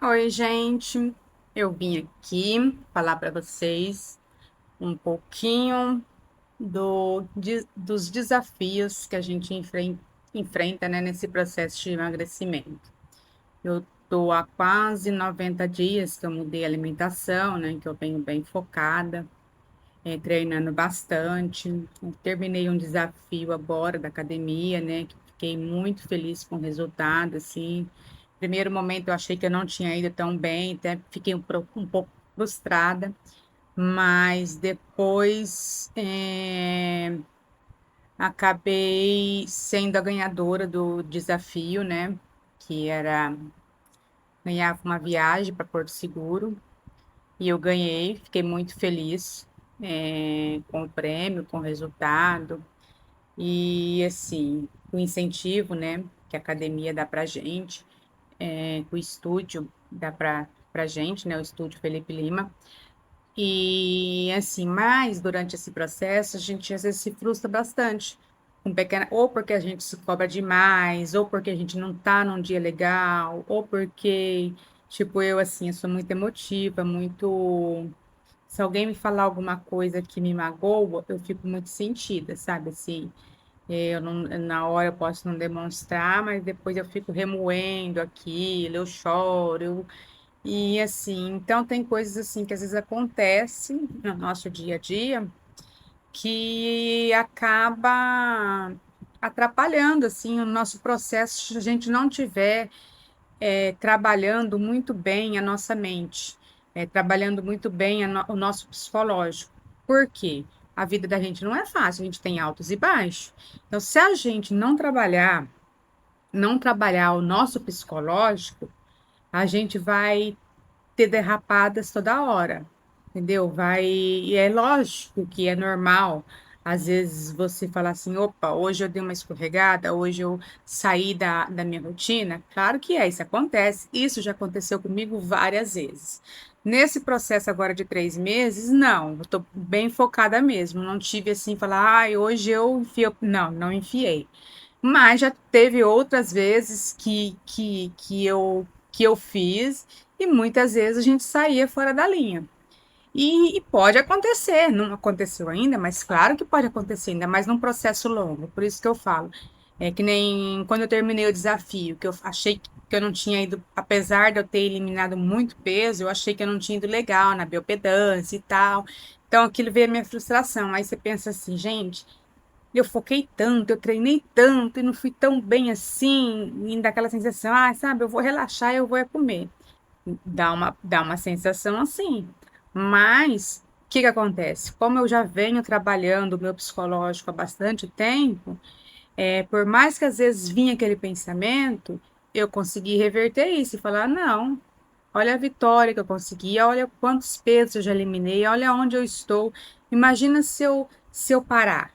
Oi, gente. Eu vim aqui falar para vocês um pouquinho dos desafios que a gente enfrenta, né, nesse processo de emagrecimento. Eu tô há quase 90 dias que eu mudei a alimentação, né, que eu venho bem focada, treinando bastante. Eu terminei um desafio agora da academia, né, que fiquei muito feliz com o resultado, assim. Primeiro momento eu achei que eu não tinha ido tão bem, até fiquei um pouco frustrada, mas depois acabei sendo a ganhadora do desafio, né? Que era ganhar uma viagem para Porto Seguro, e eu ganhei, fiquei muito feliz com o prêmio, com o resultado, e assim, o incentivo, né? Que a academia dá para gente. O estúdio dá para gente, né? O estúdio Felipe Lima. E assim, mas durante esse processo a gente às vezes se frustra bastante. Ou porque a gente se cobra demais, ou porque a gente não tá num dia legal, ou porque, tipo, eu assim, eu sou muito emotiva, muito. Se alguém me falar alguma coisa que me magoa, eu fico muito sentida, sabe? Assim, eu não, na hora eu posso não demonstrar, mas depois eu fico remoendo aquilo, eu choro, e assim, então tem coisas assim que às vezes acontecem no nosso dia a dia que acaba atrapalhando assim o nosso processo se a gente não tiver trabalhando muito bem a nossa mente, trabalhando muito bem o nosso psicológico. Por quê? A vida da gente não é fácil, a gente tem altos e baixos. Então, se a gente não trabalhar o nosso psicológico, a gente vai ter derrapadas toda hora, entendeu? E é lógico que é normal. Às vezes você falar assim, opa, hoje eu dei uma escorregada, hoje eu saí da minha rotina. Claro que isso acontece. Isso já aconteceu comigo várias vezes. Nesse processo agora de 3 meses, não, eu tô bem focada mesmo. Não tive assim, falar, ai, hoje eu enfiei. Não, não enfiei. Mas já teve outras vezes que eu fiz e muitas vezes a gente saía fora da linha. E pode acontecer, não aconteceu ainda, mas claro que pode acontecer, ainda mais num processo longo. Por isso que eu falo. É que nem quando eu terminei o desafio, que eu achei que eu não tinha ido, apesar de eu ter eliminado muito peso, eu achei que eu não tinha ido legal na biopedância e tal. Então aquilo veio a minha frustração. Aí você pensa assim, gente. Eu foquei tanto, eu treinei tanto e não fui tão bem assim, e dá aquela sensação, sabe, eu vou relaxar, eu vou comer. Dá uma sensação assim. Mas, o que que acontece? Como eu já venho trabalhando o meu psicológico há bastante tempo, por mais que às vezes vinha aquele pensamento, eu consegui reverter isso e falar, não, olha a vitória que eu consegui, olha quantos pesos eu já eliminei, olha onde eu estou. Imagina se eu parar.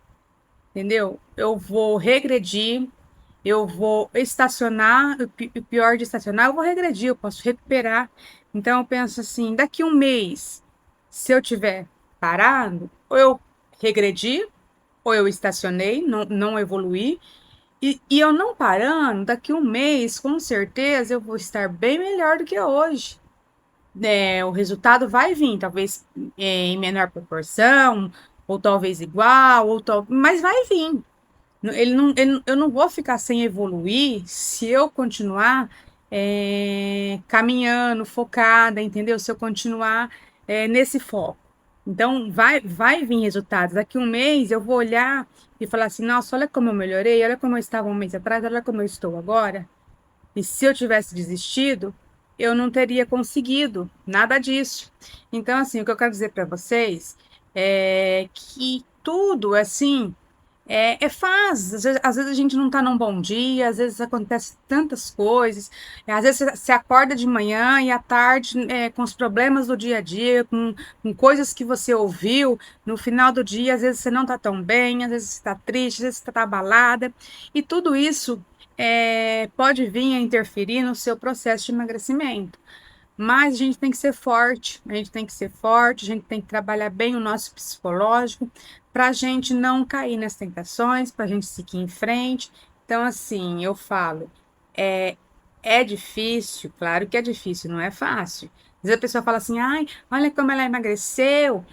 Entendeu? Eu vou regredir, eu vou estacionar, o pior de estacionar, eu vou regredir, eu posso recuperar. Então, eu penso assim, daqui um mês, se eu tiver parado, ou eu regredi, ou eu estacionei, não evoluí, e eu não parando, daqui um mês, com certeza, eu vou estar bem melhor do que hoje. O resultado vai vir, talvez em menor proporção, ou talvez igual, mas vai vir. Eu não vou ficar sem evoluir se eu continuar caminhando, focada, entendeu? Se eu continuar nesse foco. Então, vai vir resultados. Daqui um mês eu vou olhar e falar assim: nossa, olha como eu melhorei, olha como eu estava um mês atrás, olha como eu estou agora. E se eu tivesse desistido, eu não teria conseguido nada disso. Então, assim, o que eu quero dizer para vocês é que tudo, assim. É fase, às vezes a gente não tá num bom dia, às vezes acontece tantas coisas, às vezes você acorda de manhã e à tarde com os problemas do dia a dia, com coisas que você ouviu, no final do dia, às vezes você não tá tão bem, às vezes você tá triste, às vezes você tá abalada, e tudo isso pode vir a interferir no seu processo de emagrecimento. Mas a gente tem que ser forte, a gente tem que ser forte, a gente tem que trabalhar bem o nosso psicológico para a gente não cair nas tentações, para a gente seguir em frente. Então, assim, eu falo, é difícil, claro que é difícil, não é fácil. Às vezes a pessoa fala assim, ai, olha como ela emagreceu,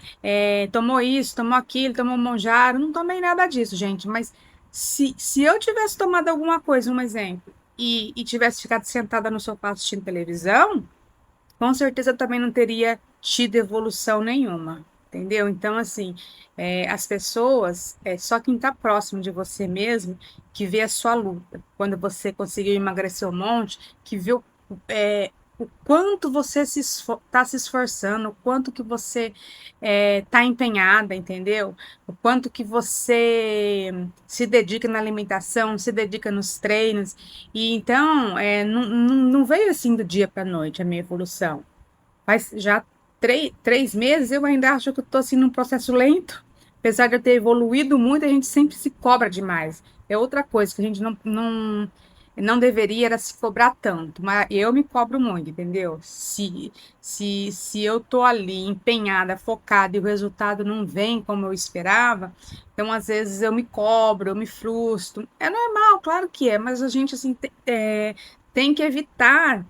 tomou isso, tomou aquilo, tomou monjaro. Não tomei nada disso, gente, mas se eu tivesse tomado alguma coisa, um exemplo, e tivesse ficado sentada no sofá assistindo televisão, com certeza eu também não teria tido evolução nenhuma, entendeu? Então, assim, as pessoas, só quem está próximo de você mesmo, que vê a sua luta. Quando você conseguiu emagrecer um monte, que vê o quanto você está se esforçando, o quanto que você está empenhada, entendeu? O quanto que você se dedica na alimentação, se dedica nos treinos. E então, não veio assim do dia para a noite a minha evolução. Faz já 3 meses, eu ainda acho que eu estou assim num processo lento. Apesar de eu ter evoluído muito, a gente sempre se cobra demais. É outra coisa que a gente não deveria era se cobrar tanto, mas eu me cobro muito, entendeu? Se eu tô ali empenhada, focada e o resultado não vem como eu esperava, então às vezes eu me cobro, eu me frustro. É normal, claro que é, mas a gente assim tem que evitar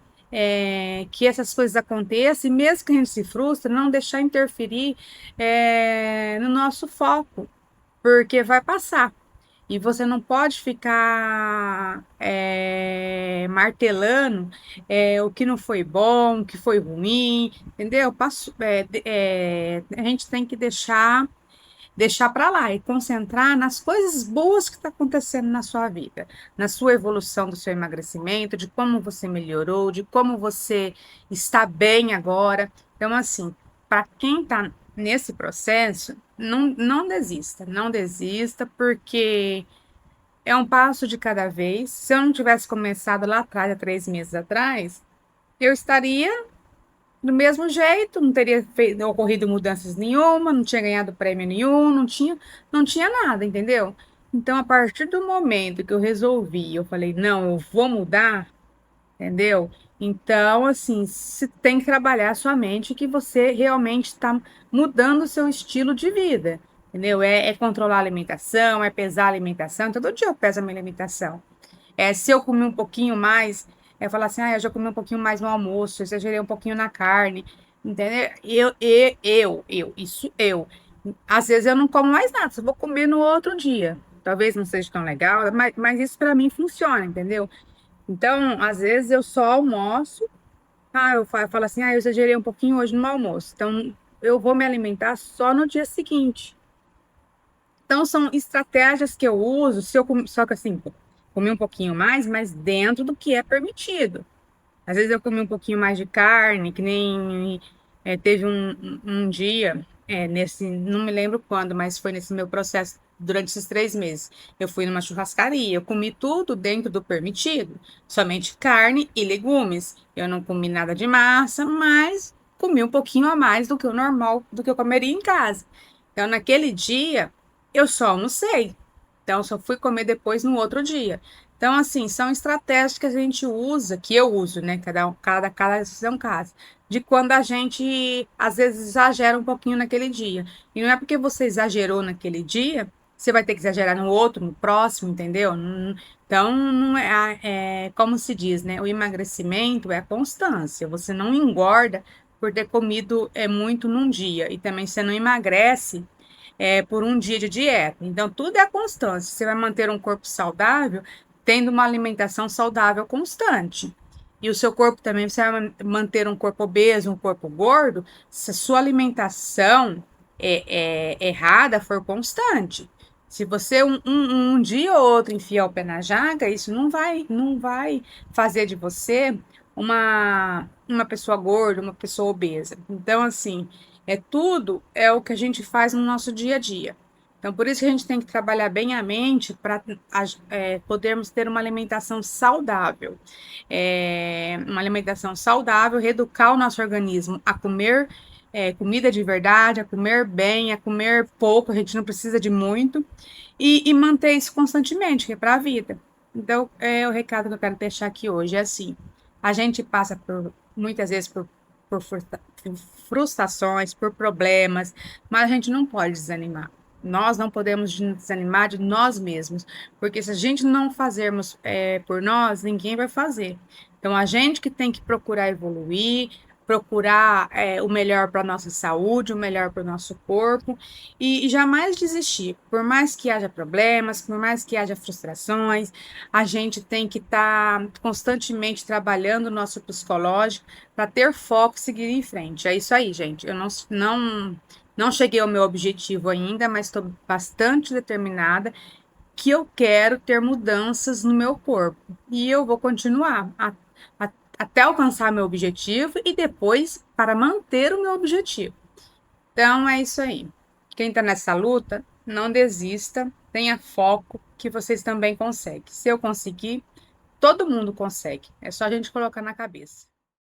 que essas coisas aconteçam, e mesmo que a gente se frustre, não deixar interferir no nosso foco, porque vai passar. E você não pode ficar martelando o que não foi bom, o que foi ruim, entendeu? A gente tem que deixar para lá e concentrar nas coisas boas que estão acontecendo na sua vida, na sua evolução do seu emagrecimento, de como você melhorou, de como você está bem agora. Então, assim, para quem está nesse processo, não desista, não desista, porque é um passo de cada vez. Se eu não tivesse começado lá atrás, há 3 meses atrás, eu estaria do mesmo jeito, não teria ocorrido mudanças nenhuma, não tinha ganhado prêmio nenhum, não tinha nada, entendeu? Então, a partir do momento que eu resolvi, eu falei, não, eu vou mudar, entendeu? Então, assim, se tem que trabalhar a sua mente que você realmente está mudando o seu estilo de vida, entendeu? É controlar a alimentação, é pesar a alimentação. Todo dia eu peso a minha alimentação. Se eu comer um pouquinho mais, falar assim, eu já comi um pouquinho mais no almoço, eu exagerei um pouquinho na carne, entendeu? Isso eu. Às vezes eu não como mais nada, só vou comer no outro dia. Talvez não seja tão legal, mas isso para mim funciona, entendeu? Então, às vezes eu só almoço, eu falo assim, eu exagerei um pouquinho hoje no almoço, então eu vou me alimentar só no dia seguinte. Então, são estratégias que eu uso, só que assim, comi um pouquinho mais, mas dentro do que é permitido. Às vezes eu comi um pouquinho mais de carne, que nem teve um dia, não me lembro quando, mas foi nesse meu processo durante esses 3 meses. Eu fui numa churrascaria, eu comi tudo dentro do permitido, somente carne e legumes. Eu não comi nada de massa, mas comi um pouquinho a mais do que o normal, do que eu comeria em casa. Então, naquele dia, eu só almocei. Então, só fui comer depois no outro dia. Então, assim, são estratégias que a gente usa, que eu uso, né? Cada decisão casa. De quando a gente, às vezes, exagera um pouquinho naquele dia. E não é porque você exagerou naquele dia, você vai ter que exagerar no outro, no próximo, entendeu? Então, não como se diz, né? O emagrecimento é a constância. Você não engorda por ter comido muito num dia. E também você não emagrece por um dia de dieta. Então, tudo é constância. Você vai manter um corpo saudável tendo uma alimentação saudável constante. E o seu corpo também, você vai manter um corpo obeso, um corpo gordo, se a sua alimentação errada for constante. Se você um dia ou outro enfiar o pé na jaca, isso não vai fazer de você uma pessoa gorda, uma pessoa obesa. Então, assim, tudo é o que a gente faz no nosso dia a dia. Então, por isso que a gente tem que trabalhar bem a mente para podermos ter uma alimentação saudável. Uma alimentação saudável, reeducar o nosso organismo a comer comida de verdade, a comer bem, a comer pouco, a gente não precisa de muito, e manter isso constantemente, que é para a vida. Então, o recado que eu quero deixar aqui hoje é assim: a gente passa muitas vezes por frustrações, por problemas, mas a gente não pode desanimar. Nós não podemos desanimar de nós mesmos, porque se a gente não fazermos por nós, ninguém vai fazer. Então, a gente que tem que procurar evoluir, procurar o melhor para a nossa saúde, o melhor para o nosso corpo, e jamais desistir. Por mais que haja problemas, por mais que haja frustrações, a gente tem que estar constantemente trabalhando o nosso psicológico para ter foco e seguir em frente. É isso aí, gente. Eu não cheguei ao meu objetivo ainda, mas estou bastante determinada que eu quero ter mudanças no meu corpo. E eu vou continuar até alcançar meu objetivo e depois para manter o meu objetivo. Então é isso aí. Quem está nessa luta, não desista, tenha foco, que vocês também conseguem. Se eu conseguir, todo mundo consegue. É só a gente colocar na cabeça.